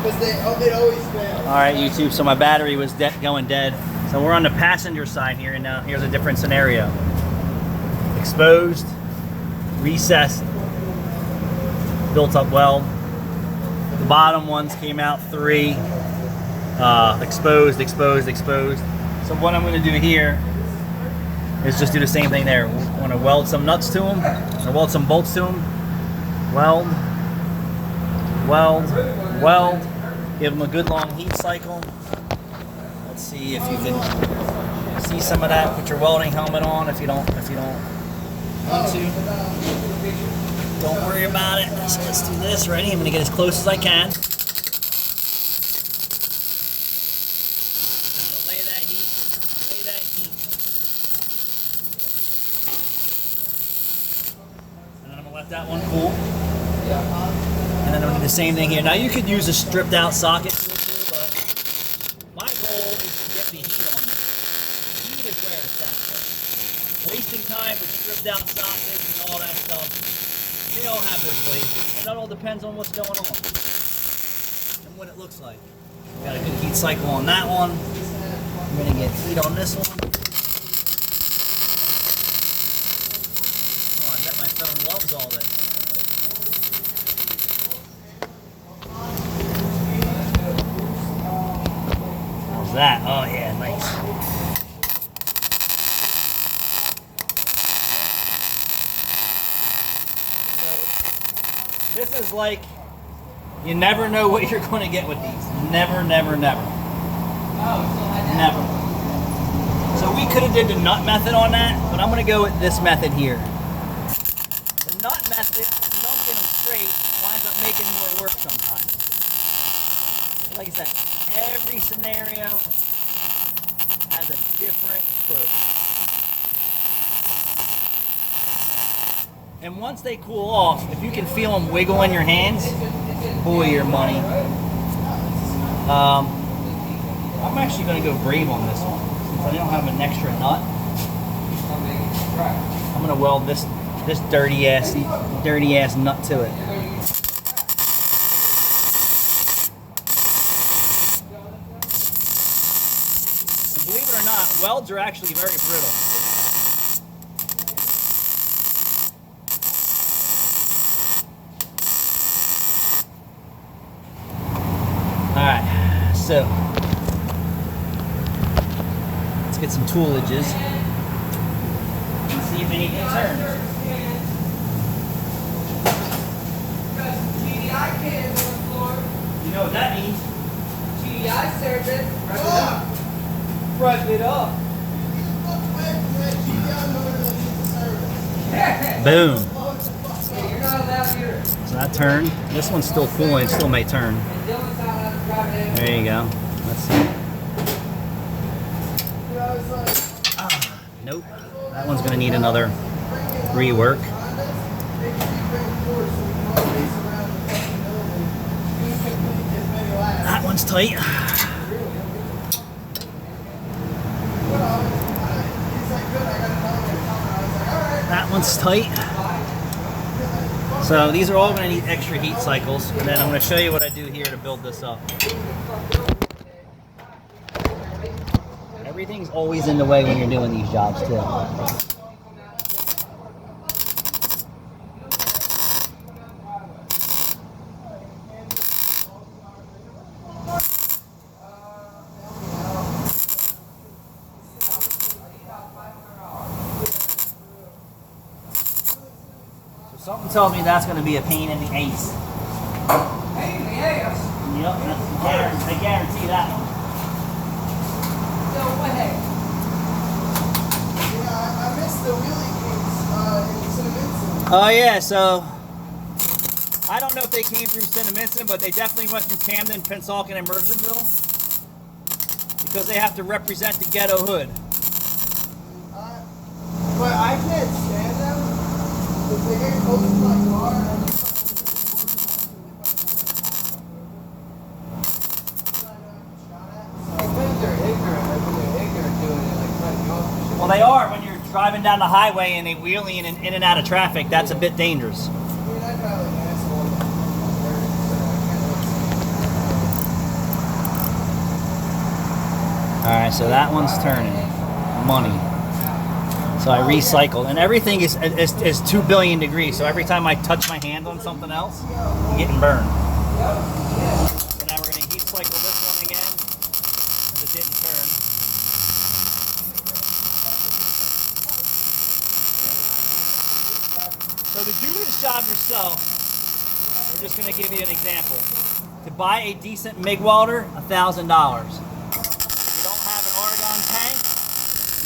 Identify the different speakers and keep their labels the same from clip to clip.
Speaker 1: it always fails.
Speaker 2: All right, YouTube. So my battery was going dead. So we're on the passenger side here, and now here's a different scenario. Exposed, recessed, built up weld. The bottom ones came out 3. Exposed, exposed, exposed. So what I'm going to do here is just do the same thing there. I want to weld some nuts to them, or weld some bolts to them. Weld, weld, weld. Give them a good long heat cycle. Let's see if you can see some of that. Put your welding helmet on if you don't want to. Don't worry about it. So let's do this. Ready? I'm going to get as close as I can. Lay that heat. Lay that heat. And then I'm going to let that one cool. And then I'm going to do the same thing here. Now you could use a stripped out socket tool too, but my goal is to get the heat on this. The heat is where it's at. Wasting time with stripped out sockets and all that stuff, they all have their place. It all depends on what's going on and what it looks like. Got a good heat cycle on that one. I'm going to get heat on this one. Oh, I bet my phone loves all this. How's that? Oh yeah, nice. This is like, you never know what you're going to get with these. Never, never, never. Never. So we could have did the nut method on that, but I'm going to go with this method here. The nut method, if you don't get them straight, winds up making more work sometimes. Like I said, every scenario has a different approach. And once they cool off, if you can feel them wiggle in your hands, boy, your money. I'm actually going to go brave on this one. Since I don't have an extra nut, I'm going to weld this dirty ass nut to it. And believe it or not, welds are actually very brittle. Alright, so let's get some toolages and see if anything turns. You know what that means?
Speaker 3: GDI service.
Speaker 1: Run it up.
Speaker 2: Boom.
Speaker 3: You're not allowed here.
Speaker 2: So that turned. This one's still cooling, still may turn. There you go. Let's see. Nope. That one's going to need another rework. That one's tight. That one's tight. So these are all going to need extra heat cycles, and then I'm going to show you what I do here to build this up. Everything's always in the way when you're doing these jobs too. Something tells me that's going to be a pain in the ace.
Speaker 3: Pain in the ass.
Speaker 2: Yep, I guarantee that one.
Speaker 3: No way.
Speaker 1: Yeah, I missed the wheelie kings in Cinnamon.
Speaker 2: Oh yeah, so I don't know if they came through Cinnamon, but they definitely went through Camden, Pensacola, and Merchantville because they have to represent the ghetto hood.
Speaker 1: But I can't stand them. If they get close to my car,
Speaker 2: Well, they are when you're driving down the highway and they wheelie in and out of traffic. That's a bit dangerous. right, so that one's turning. Money. So I recycle, and everything is 2 billion degrees. So every time I touch my hand on something else, I'm getting burned. So now we're going to heat cycle this one again, because it didn't turn. So to do this job yourself, we're just going to give you an example. To buy a decent MIG welder, $1,000. If you don't have an Oregon tank,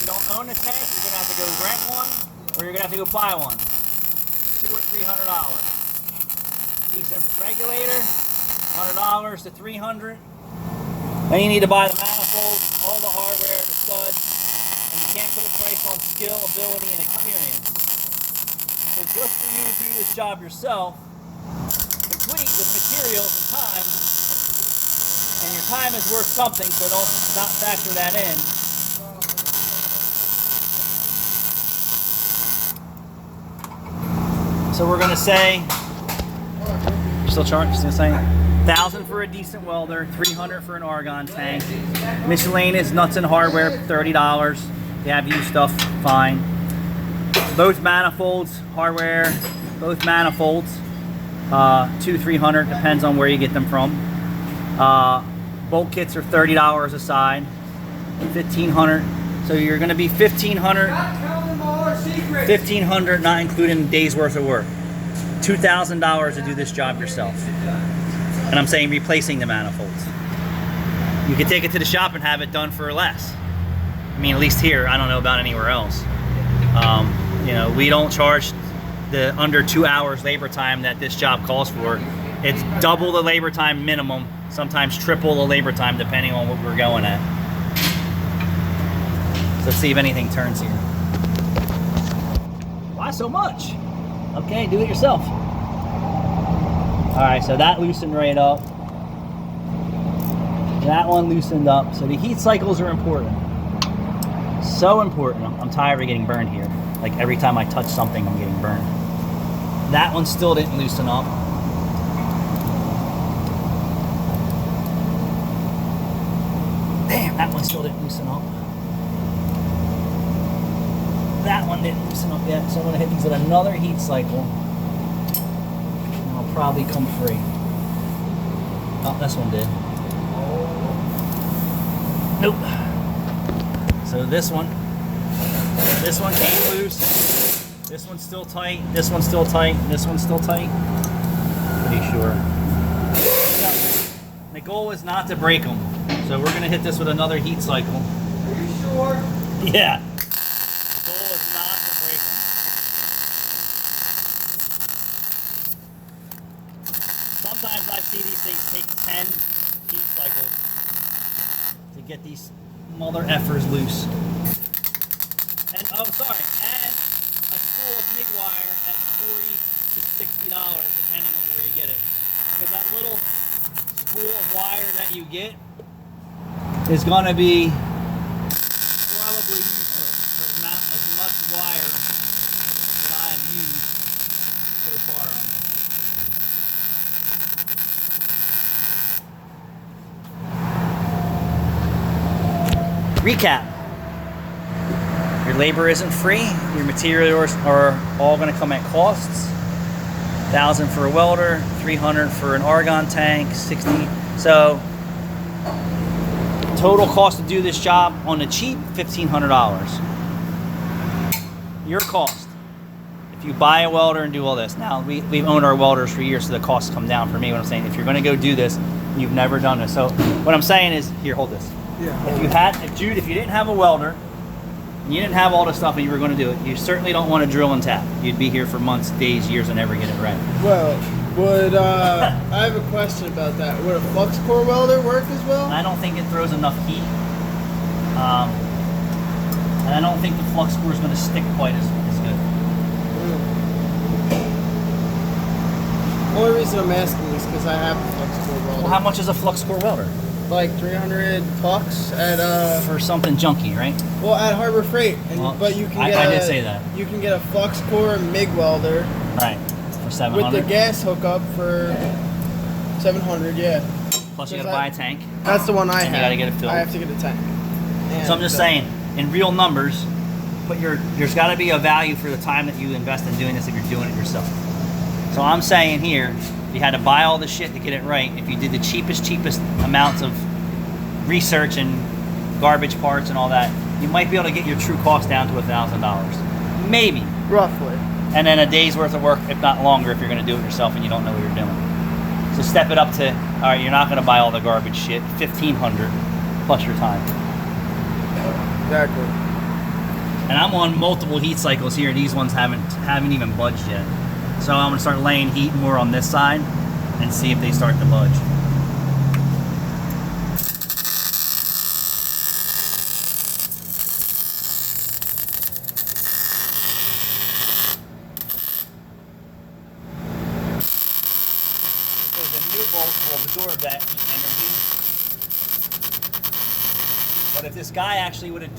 Speaker 2: you don't own a tank, you're going to have to go rent one, or you're going to have to go buy one. $200 or $300. Decent regulator, $100 to $300. Then you need to buy the manifold, all the hardware, the studs, and you can't put a price on skill, ability, and experience. So just for you to do this job yourself, complete with materials and time, and your time is worth something, so don't not factor that in. So we're gonna say, still charged, just gonna say, 1,000 for a decent welder, 300 for an argon tank. Miscellaneous nuts and hardware, $30. If you have used stuff, fine. Both manifolds, hardware, both manifolds, $200-300, depends on where you get them from. Bolt kits are $30 a side, $1,500. So you're going to be $1,500, not including a day's worth of work. $2,000 to do this job yourself. And I'm saying replacing the manifolds. You can take it to the shop and have it done for less. I mean, at least here, I don't know about anywhere else. You know, we don't charge the under 2 hours labor time that this job calls for. It's double the labor time minimum, sometimes triple the labor time depending on what we're going at. So let's see if anything turns here. Why so much? Okay, do it yourself. All right, so that loosened right up. That one loosened up. So the heat cycles are important. So important. I'm tired of getting burned here. Like every time I touch something, I'm getting burned. That one still didn't loosen up. Damn, that one still didn't loosen up. That one didn't loosen up yet, so I'm gonna hit these with another heat cycle. And I'll probably come free. Oh, this one did. Nope. So this one came loose. This one's still tight. This one's still tight. This one's still tight. Pretty sure. The goal is not to break them. So we're gonna hit this with another heat cycle.
Speaker 3: Are you sure?
Speaker 2: Yeah. The goal is not to break them. Sometimes I see these things take 10 heat cycles to get these mother effers loose. And oh, sorry, and a spool of MIG wire at $40 to $60, depending on where you get it. Because that little spool of wire that you get is going to be probably useless for as much wire that I have used so far on this. Recap. Your labor isn't free. Your materials are all going to come at costs. 1,000 for a welder, 300 for an argon tank, 60. So total cost to do this job on the cheap, $1,500. Your cost. If you buy a welder and do all this. Now we've owned our welders for years, so the costs come down for me. What I'm saying, if you're going to go do this, you've never done this. So what I'm saying is, here, hold this.
Speaker 1: Yeah.
Speaker 2: If you didn't have a welder, and you didn't have all the stuff and you were going to do it, you certainly don't want to drill and tap. You'd be here for months, days, years, and never get it right.
Speaker 1: Well, would I have a question about that? Would a flux core welder work as well?
Speaker 2: I don't think it throws enough heat. And I don't think the flux core is going to stick quite as good.
Speaker 1: Only reason I'm asking is because I have a flux core welder.
Speaker 2: Well, how much is a flux core welder?
Speaker 1: Like $300 at
Speaker 2: For something junky, right?
Speaker 1: well, at Harbor Freight, and
Speaker 2: Well,
Speaker 1: but you can
Speaker 2: I
Speaker 1: get
Speaker 2: did say that.
Speaker 1: You can get a flux core MIG welder
Speaker 2: Right. For
Speaker 1: with
Speaker 2: $700.
Speaker 1: the gas hookup for $700. Yeah,
Speaker 2: Plus you got to buy a tank.
Speaker 1: that's the one I
Speaker 2: And
Speaker 1: have.
Speaker 2: you gotta get it filled.
Speaker 1: I have to get a tank.
Speaker 2: So I'm just saying, in real numbers, there's got to be a value for the time that you invest in doing this if you're doing it yourself. So I'm saying here, if you had to buy all the shit to get it right, if you did the cheapest amounts of research and garbage parts and all that, you might be able to get your true cost down to $1,000. Maybe.
Speaker 1: Roughly.
Speaker 2: And then a day's worth of work, if not longer, if you're going to do it yourself and you don't know what you're doing. So step it up to, all right, you're not going to buy all the garbage shit, $1,500 plus your time.
Speaker 1: Exactly.
Speaker 2: And I'm on multiple heat cycles here. These ones haven't even budged yet. So I'm going to start laying heat more on this side and see if they start to budge. So the new bolt will absorb that heat energy. But if this guy actually would have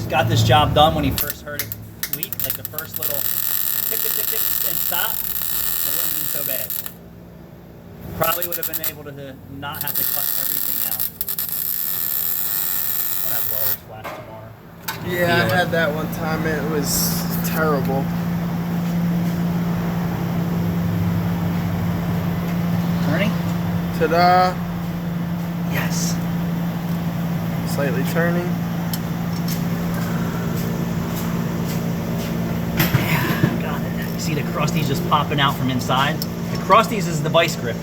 Speaker 2: got this job done when he first heard it leak, like the first little tip, tip, tip, tip, and stop, it wouldn't have been so bad. Probably would have been able to not have to cut everything out. I'm gonna have welders flash tomorrow.
Speaker 1: Yeah, I had that one time. It was terrible.
Speaker 2: Turning?
Speaker 1: Ta-da!
Speaker 2: Yes.
Speaker 1: Slightly turning.
Speaker 2: Yeah, got it. You see the crusties just popping out from inside? The crusties is the vice grip.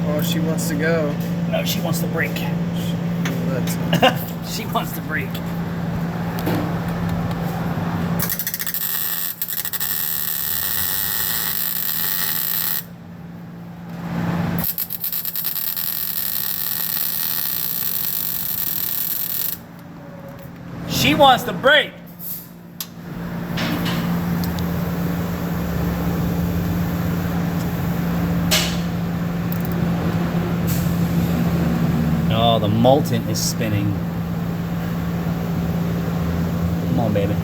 Speaker 1: Oh, she wants to go.
Speaker 2: No, she wants to break.
Speaker 1: That's
Speaker 2: She wants to break. She wants to break. Oh, the molten is spinning. Come on, baby.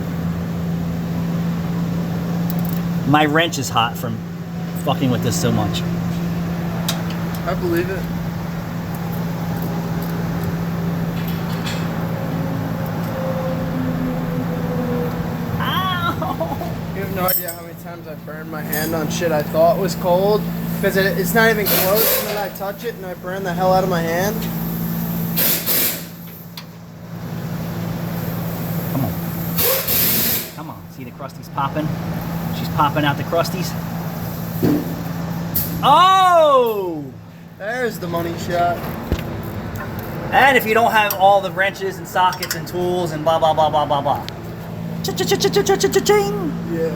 Speaker 2: My wrench is hot from fucking with this so much.
Speaker 1: I believe it. You have no idea how many times I burned my hand on shit I thought was cold because it's not even close, and then I touch it and I burn the hell out of my hand.
Speaker 2: Come on. Come on. See the crusties popping? She's popping out the crusties. Oh!
Speaker 1: There's the money shot.
Speaker 2: And if you don't have all the wrenches and sockets and tools and blah, blah, blah, blah, blah, blah. Cha-cha-cha-cha-cha-cha-cha-ching!
Speaker 1: Yeah.